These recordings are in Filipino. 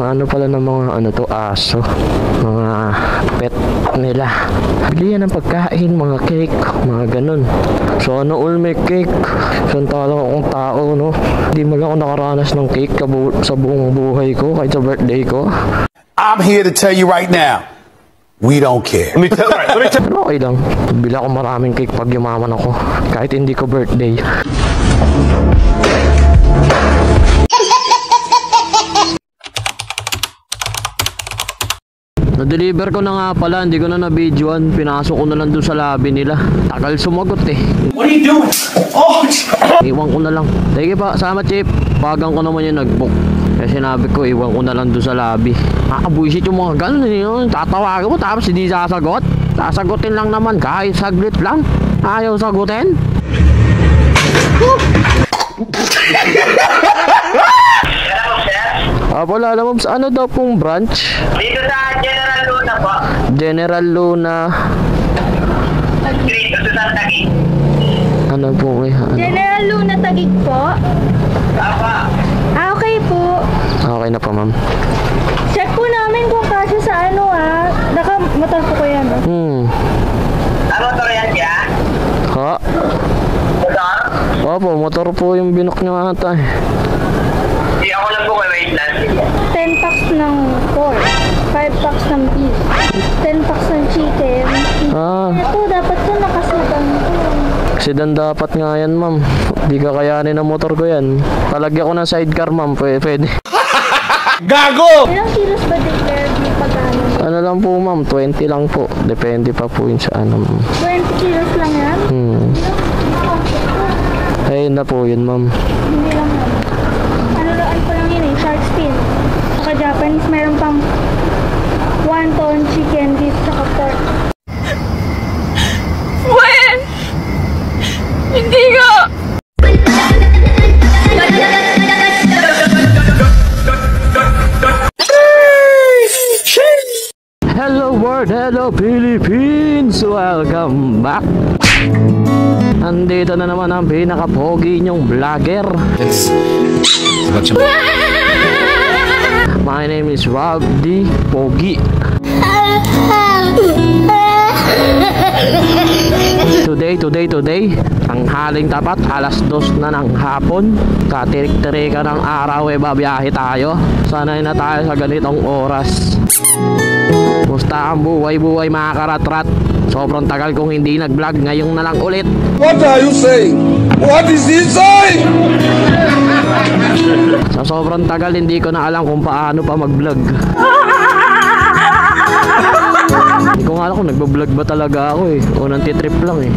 Mga ano pala ng mga ano to, aso. Mga pet nila. Bili yan ng pagkain, mga cake, mga ganun. So ano all may cake. Santala akong tao, no? Hindi mo lang ako nakaranas ng cake sa buong buhay ko, kahit sa birthday ko. I'm here to tell you right now, we don't care. Pero okay lang. Bili ako maraming cake pag yumaman ako. Kahit hindi ko birthday. Na-deliver ko na nga pala, hindi ko na na-videoan. Pinasok ko na lang doon sa lobby nila. Tagal sumagot eh. What are you doing? Oh! Iwan ko na lang. Sige pa, sama Chip. Bagang ko naman yung nag-book. Kaya sinabi ko, iwan ko na lang doon sa lobby. Nakakabuisit yung mga ganun eh. Tatawagan mo tapos hindi sasagot. Sasagutin lang naman kahit saglit lang. Ayaw sagutin. Wala naman sa ano daw pong branch? Dito sa General Luna po. General Luna. Dito sa Taguig. Ano po eh? Ano? General Luna Taguig po? Apa. Okay po. Okay na po, ma'am. Check po namin kung kasi sa ano Naka-motor po ko yan. Ano to yan kaya? Ha? Motor? Opo, motor po yung binok niya ata eh. Hindi ako lang po wait lang. 10 packs ng pork, 5 packs ng beef, 10 packs ng chicken. Ito, dapat to nakasedan to. Sedan dapat nga yan, ma'am. Di ka kayanin ng motor ko yan. Palagyan ko ng sidecar, ma'am. Pwede. Gago! Ilang kilos ba declared yung pagkano? Ano lang po, ma'am? 20 lang po. Depende pa po yun sa ano, ma'am. 20 kilos lang yan? Ayun na po yun, ma'am. Hindi lang yan. Ano ko lang yun eh, shark fin. Saka Japanese, meron pang wonton, chicken, beef, saka pork. When? Hindi nga! Hello world, hello Philippines! Welcome back! Andito na naman ang pinaka-pogi nyong vlogger. My name is Rob D. Pogi. Today, ang haling tapat, alas 2 na ng hapon. Katirik-tirika ng araw babiyahe tayo. Sanay na tayo sa ganitong oras. Musta ang buhay mga karatrat? Sobrang tagal kong hindi nag-vlog, ngayong na lang ulit. What are you saying? What is he saying? Sa sobrang tagal, hindi ko na alam kung paano pa mag-vlog. Hindi ko nga alam kung nagbablog ba talaga ako eh. Unang titrip lang eh.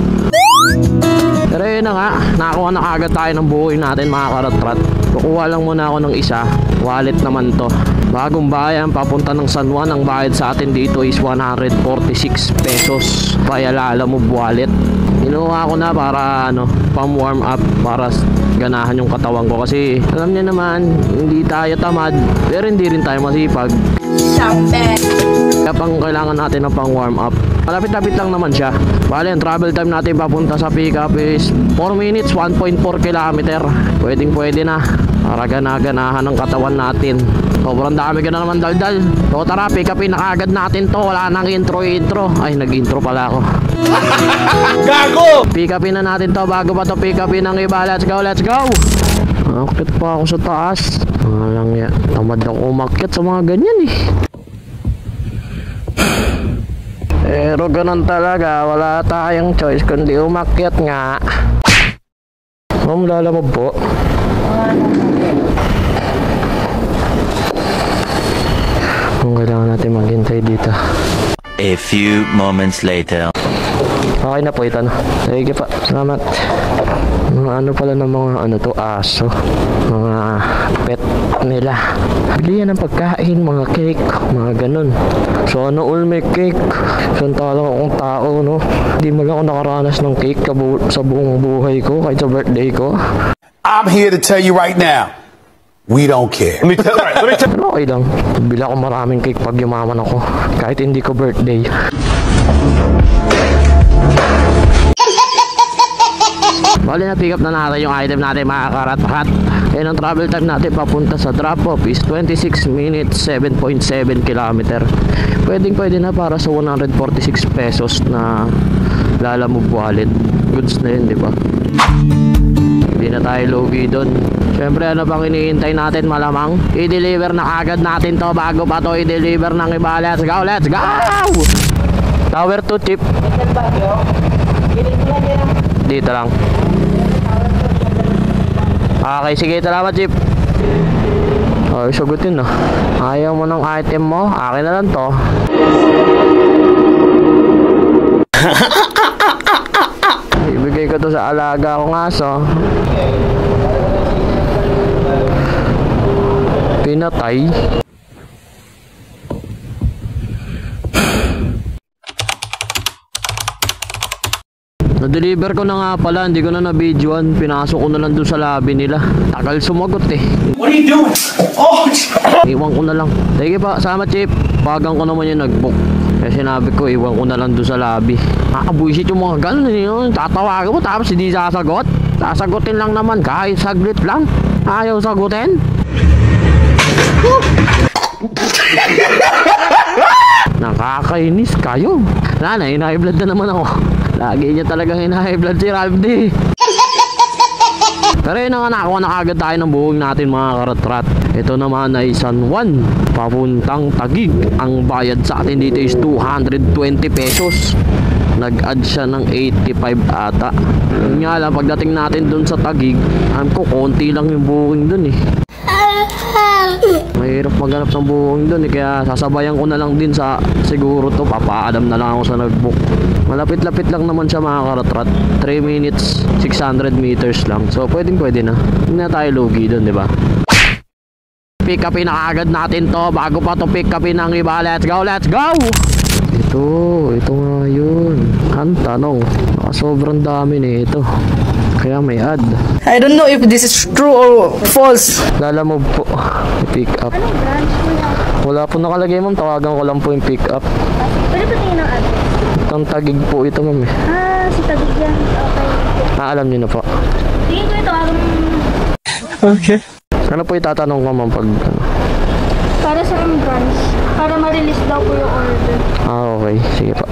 Pero yun na nga, nakakuha na agad tayo ng buhay natin mga karatrat. Kukuha lang muna ako ng isa. Wallet naman to. Bagong bayan, papunta ng San Juan. Ang bayad sa atin dito is 146 pesos. Payalala mo wallet. Inuha ko na para pang warm up, para ganahan yung katawan ko. Kasi alam niya naman, hindi tayo tamad, pero hindi rin tayo masipag. Kaya pang kailangan natin ng pang warm up. Malapit-lapit lang naman siya. Bale, ang travel time natin papunta sa pick up is 4 minutes, 1.4 kilometer. Pwede na para ganahan ng katawan natin. Sobrang dami ka na naman daldal. So tara, pick upin na agad natin to. Wala nang intro. Ay, nag-intro pala ako. Gago! Pick upin na natin to bago pa to pick upin ng iba. Let's go! Akit pa ako sa taas. Walang yan. Tamad ako umakyat sa mga ganyan eh. Pero ganun talaga, wala tayong choice kundi umakyat nga. Ma'am, lalamog po. Kung kailangan natin maghintay dito. A few moments later. Okay na po ito. Sige pa, salamat. Mga ano pala ng mga ano to, aso. Mga pet nila. Bili yan ng pagkain, mga cake, mga ganun. So ano all may cake. Santala akong tao, no? Hindi mo lang ako nakaranas ng cake sa buong buhay ko, kahit sa birthday ko. I'm here to tell you right now, we don't care. Pero okay lang. Bili ako maraming cake pag yumaman ako, kahit hindi ko birthday. Bali na pick up na natin yung item natin mga karat-rat. And ang travel time natin papunta sa drop-off is 26 minutes 7.7 km. Pwede na para sa 146 pesos na Lalamove wallet. Goods na yun, di ba? Hindi na tayo lugi doon. Siyempre, ano pang hinihintay natin malamang? I-deliver na agad natin to bago pa to i-deliver ng iba. Let's go, let's go! Tower 2 chip. Dito lang. Okay, sige, salamat chip. Oh, sagutin na. Ayaw mo ng item mo? Akin na lang to. Ibigay ko to sa alaga kong aso. Pinatay. Na-deliver ko na nga pala, hindi ko na na-videoan. Pinasok ko na lang dun sa lobby nila. Tagal sumagot eh. What are you doing? Oh! Iwan ko na lang. Sige pa, salamat chip. Pagang ko naman yung nag-book. Kaya sinabi ko, iwan ko na lang dun sa lobby. Buisit yung mga ganun yun. Tatawagan mo tapos hindi sasagot. Sasagutin lang naman kahit saglit lang. Ayaw sagutin. Nakakainis kayo. Nana, high-blood na naman ako. Lagi niya talagang high-blood si Ralph-D. Pero yun nga, nakakuha na agad tayo ng buhong natin mga karat-rat. Ito naman ay San Juan, papuntang Taguig. Ang bayad sa atin dito is 220 pesos. Nag-add siya ng 85 ata. Yun nga lang, pagdating natin dun sa Taguig, alam ko konti lang yung buhong dun eh. Mahirap maghanap ng buhong dun eh. Kaya sasabayan ko na lang din sa siguro to. Papaalam na lang ako sa nag-book. Malapit-lapit lang naman siya mga karat-rat. 3 minutes 600 meters lang. So pwede na. Hindi na tayo lugi dun, di ba? Pick upin na agad natin to bago pa to pick upin ng iba. Let's go, let's go! Ito nga yun. Ang tanong, sobrang dami nito. Kaya may ad. I don't know if this is true or false. Lalamove po. Pick up. Anong branch mo na? Wala po nakalagay ma'am. Tawagan ko lang po yung pick up. Pwede ba tingin ng address? Ang Taguig po ito ma'am eh. Si Taguig yan. Okay. Alam niyo na po. Tingin ko ito. Okay. Ano po itatanong ko ma'am pag ano? Para sa branch. Para ma-release daw po yung order. Okay. Sige pa.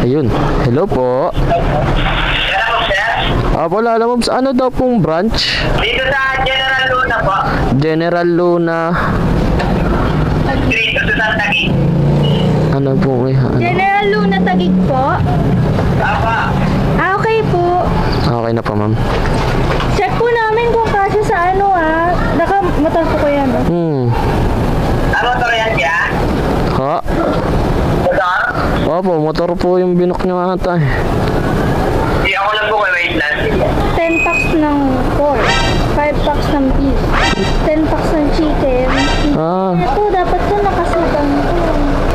Ayun. Hello po. Yan ako, sir. Wala alam sa ano daw pong branch? Dito sa General Luna po. General Luna. Street, dito sa Taguig. Ano po eh? Ano? General Luna Taguig po. Apa. Okay po. Okay na po ma'am. Check po namin kung kasi sa ano Naka-motor po ko yan. Ano to yan, kaya? Ha? Motor? Opo, motor po yung binok niya ata eh. Di ako lang po, wait lang. 10 packs ng pork. 5 packs ng beef. 10 packs ng chicken. Ito, dapat to nakasidan to.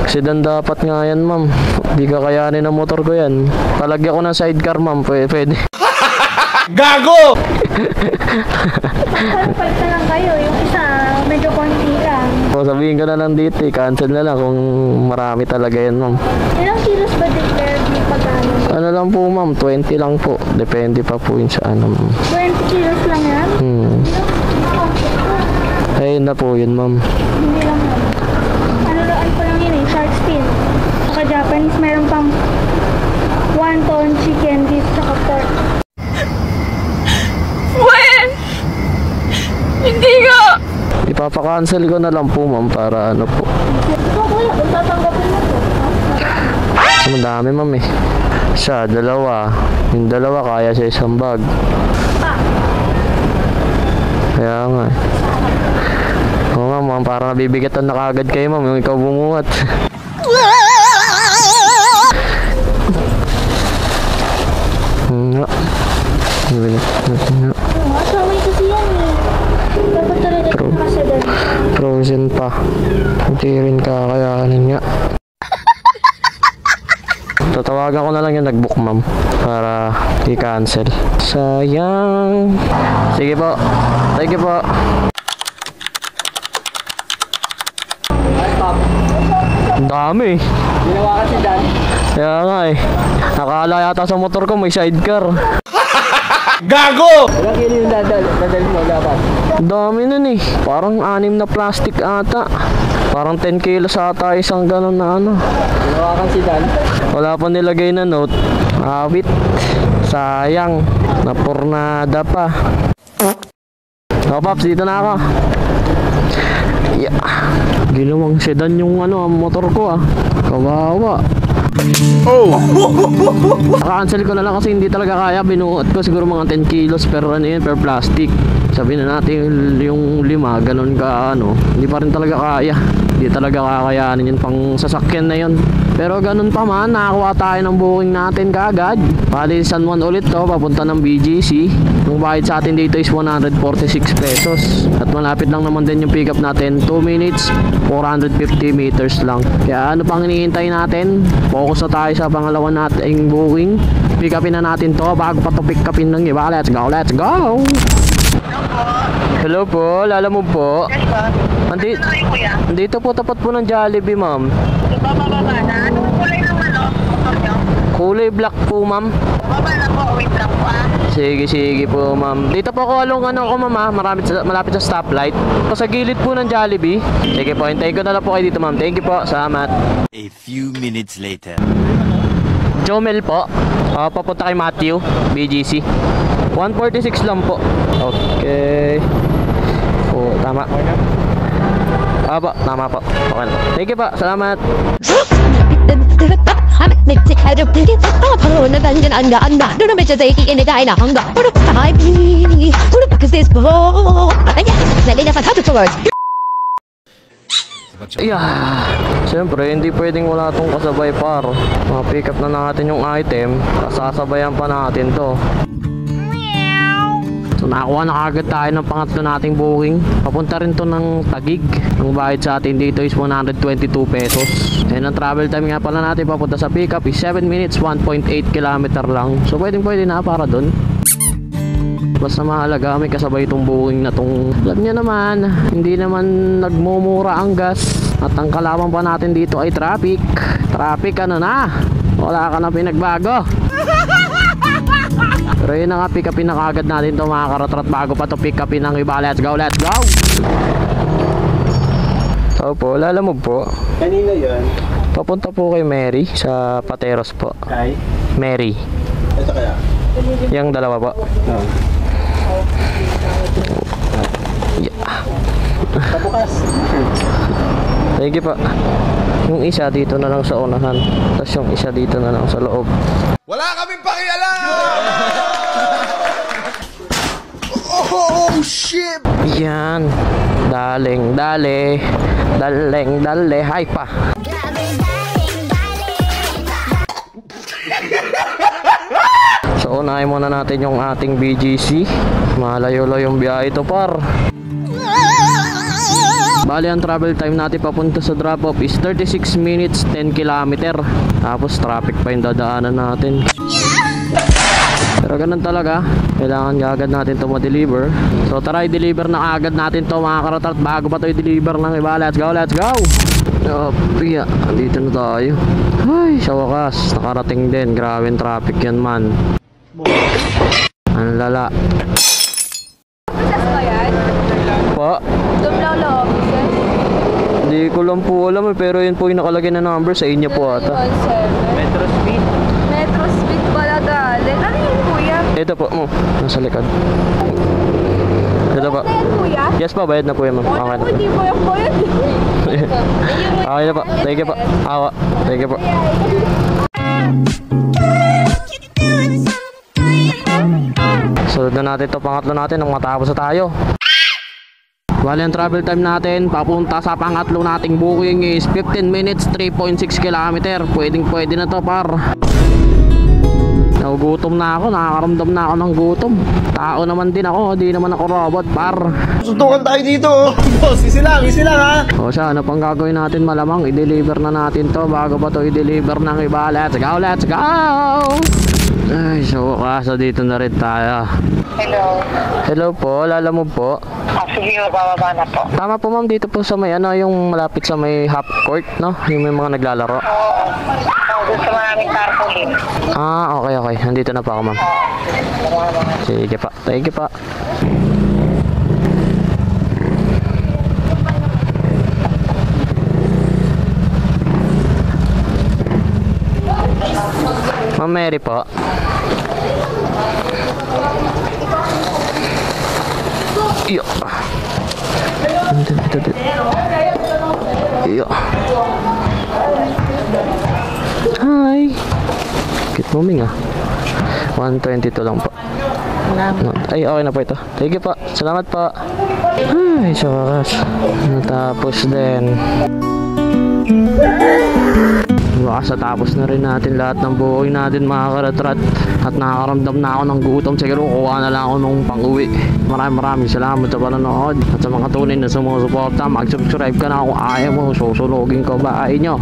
Sedan dapat nga yan ma'am. Di kakayanin ang motor ko yan. Palagyan ko ng sidecar ma'am. Pwede. Gago! Pagpag na lang kayo. Yung isa, medyo konti lang. O sabihin ko na lang dito cancel na lang kung marami talaga yan ma'am. Ilang kilos ba declared yung pagkano? Ano lang po ma'am, 20 lang po. Depende pa po yun sa ano ma'am. 20 kilos lang yan? Ayun na po yun ma'am. Hindi lang yan. Ano pa lang yun shark fin. Saka Japanese, meron pang wonton, chicken, beef, saka pork. When? Hindi nga! Ipapa-cancel ko na lang po ma'am para ano po. Ito kuya, kung tatanggapin mo to. Madami ma'am eh. Isa, dalawa. Yung dalawa kaya sa isang bag. Kaya nga eh. Oo ma'am, parang nabibigatan na kagad kayo ma'am. Yung ikaw bumuhat. Nga. Asaway kasi yan eh. Dapat talaga yung kasadan. Frozen pa. Hindi rin kakayanin nga. Tatawagan ko na lang yung nag-book ma'am para i-cancel. Sayang. Sige po. Thank you po. Ang dami. Ginawa kasi Dan. Kaya nga eh. Nakala yata sa motor ko may sidecar. Gago! Ilang kilo yung dadalhin mo dapat? Ang dami nun eh. Parang 6 na plastic ata. Parang 10 kilos ata isang ganun na ano. Ginawa kasi Dan. Wala pa nilagay na note. Awit. Sayang. Napurnada pa. Oh, Paps, dito na ako. Yeah. Ginawang sedan yung ano, motor ko ah. Kawawa. Oh! Naka-cancel ko na lang kasi hindi talaga kaya. Binuot ko siguro mga 10 kilos per ano yun, per plastic. Sabihin na natin yung 5, ganun ka ano. Hindi pa rin talaga kaya. Hindi talaga kakayanin yun pang sasakyan na yun. Pero ganun pa man, nakakuha tayo ng booking natin kaagad. Bali San Juan ulit to, papunta ng BGC. Yung bayad sa atin dito is 146 pesos. At malapit lang naman din yung pick up natin. 2 minutes, 450 meters lang. Kaya ano pang hinihintay natin? Focus na tayo sa pangalawa nating booking. Pick upin na natin to bago pa to pick upin ng iba. Let's go, let's go! Hello po, lala mo po. Yes po. Andito, Ano kayo kuya? andito po tapat po ng Jollibee, ma'am. Bababa na. Anong kulay ng ano? Motor nyo? Kulay black po, ma'am. Bababa na po. Wait lang po ah. Sige, sige po, ma'am. Dito po ako along ano ko, ma'am, ha? Malapit sa stoplight. Sa gilid po ng Jollibee. Sige po, hintayin ko na lang po kayo dito, ma'am. Thank you po, salamat. A few minutes later. Jomel po. Papunta kay Matthew, BGC. 146 lang po. Okay. Oh, tama. Aba, tama po. Okay na po. Thank you po, salamat. Yeah. Siyempre, hindi pwedeng wala tong kasabay par. Ma-pick up na natin yung item. Sasabayan pa natin to. So nakakuha na kagad tayo ng pangatlo nating booking. Papunta rin to ng Taguig. Ang bayad sa atin dito is 122 pesos. And ang travel time nga pala natin papunta sa pick up is 7 minutes, 1.8 kilometer lang. So pwedeng pwede na para dun. Basta mahalaga may kasabay itong booking na tong. Alam nyo naman, hindi naman nagmumura ang gas. At ang kalaban pa natin dito ay traffic. Traffic ano na? Wala ka na pinagbago. Pero yun na nga, pick upin na kagad natin to mga karatrat bago pa to pick upin ng iba. Let's go, let's go! So po, lalamog po. Kanina yun. Papunta po kay Mary sa Pateros po. Kay? Mary. Ito kaya? Yung dalawa po. Oo. Yeah. Pabukas. Thank you po. Yung isa dito na lang sa unahan. Tapos yung isa dito na lang sa loob. Wala kaming pakialam! Oh, shit! Yan. Daling, dale. Daleng, dale. Hay pa. So, unahin muna natin yung ating BGC. Malayo-layo yung biyahe ito, par. Bali, ang travel time natin papunta sa drop-off is 36 minutes, 10 kilometer. Tapos, traffic pa yung dadaanan natin. Pero ganun talaga. Kailangan agad natin ito ma-deliver. So, tara, i-deliver na agad natin to mga karatrat bago pa ito i-deliver ng iba. Let's go, let's go! Piya, andito na tayo. Ay, sa wakas, nakarating din. Grabe yung traffic yan, man. Ang lala. Bukas ba yan? Pa? Dumlolo offices? Hindi ko lang po alam eh, pero yun po yung nakalagay na number sa inyo po ata. Metro speed. Metro speed pala galing. Ano yun kuya? Ito po, nasa likod. Ito po. Ano yan kuya? Yes po, bayad na po yun, ma'am. Okay na. Hindi po yung kuya. Okay na po. Thank you po. Awa. Thank you po. Sunod na natin ito, pangatlo natin nang matapos na tayo. Bali ang travel time natin papunta sa pangatlo nating booking is 15 minutes, 3.6 kilometer. Pwedeng pwede na to, par. Nagugutom na ako, nakakaramdam na ako ng gutom. Tao naman din ako, di naman ako robot, par. Suntukan tayo dito. Boss, easy lang ha. O siya, ano pang gagawin natin? Malamang i-deliver na natin to bago pa to i-deliver ng iba. Let's go, let's go! Ay, so kaso dito na rin tayo. Hello. Hello po, lala mo po. Sige, bababa na po. Tama po ma'am, dito po sa may ano, yung malapit sa may half court, no? Yung may mga naglalaro. Oo. Gusto maraming tarpaulin. Okay. Nandito na po ako ma'am. Sige pa. Thank you pa. Ma'am Mary po. Iyo. Iyo. Hi. Cute moving 122 lang po. Ay, okay na po ito. Thank you po. Salamat po. Ay, sa wakas. Natapos din. Wakas natapos na rin natin lahat ng buhay natin mga karatrat. At nakakaramdam na ako ng gutom. Siguro kuha na lang ako nung pang-uwi. Maraming salamat sa panonood. At sa mga tunay na sumusuporta, mag-subscribe ka na kung ayaw mo. Susunugin ko bahay nyo.